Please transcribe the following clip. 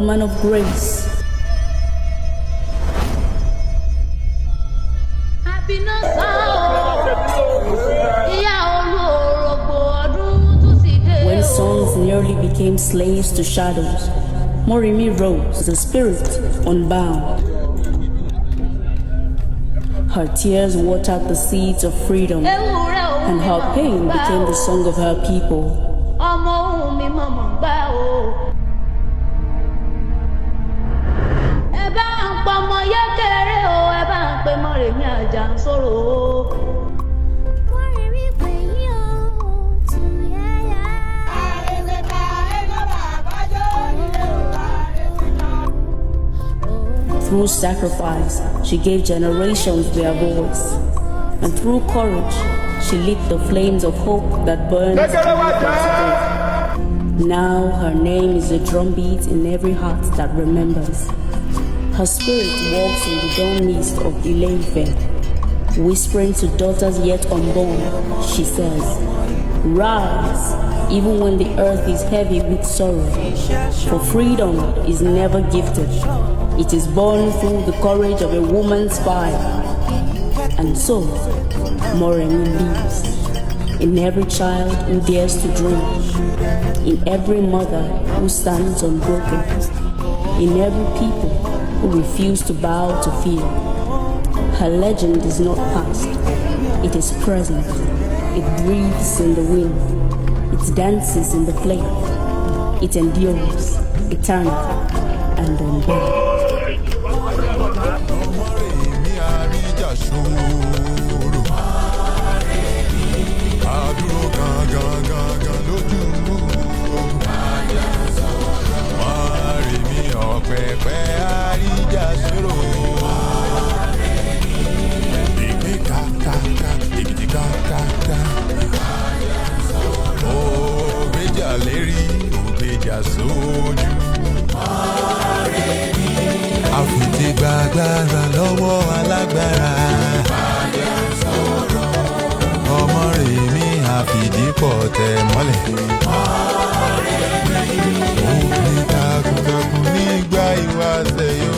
woman of grace. When songs nearly became slaves to shadows, Moremi rose, the spirit unbound. Her tears watered the seeds of freedom, and her pain became the song of her people. Moremi Ajasoro. Through sacrifice, she gave generations their voice. And through courage, she lit the flames of hope that burned today. Now her name is a drumbeat in every heart that remembers. Her spirit walks in the dawn mist of Ile-Ife, whispering to daughters yet unborn. She says, "Rise, even when the earth is heavy with sorrow. For freedom is never gifted. It is born through the courage of a woman's fire." And so, Moremi lives in every child who dares to dream, in every mother who stands unbroken, in every people who refuse to bow to fear. Her legend is not past, it is present. It breathes in the wind, it dances in the flame, it endures, eternal and unborn. Àfìtì gbàgbára lọ́wọ́ alágbára. Ọmọ Rèmí àfìdípọ̀ tẹ̀ mọ́lẹ̀. Òkè takuntakun nígbà ìwáṣẹ̀ yóò.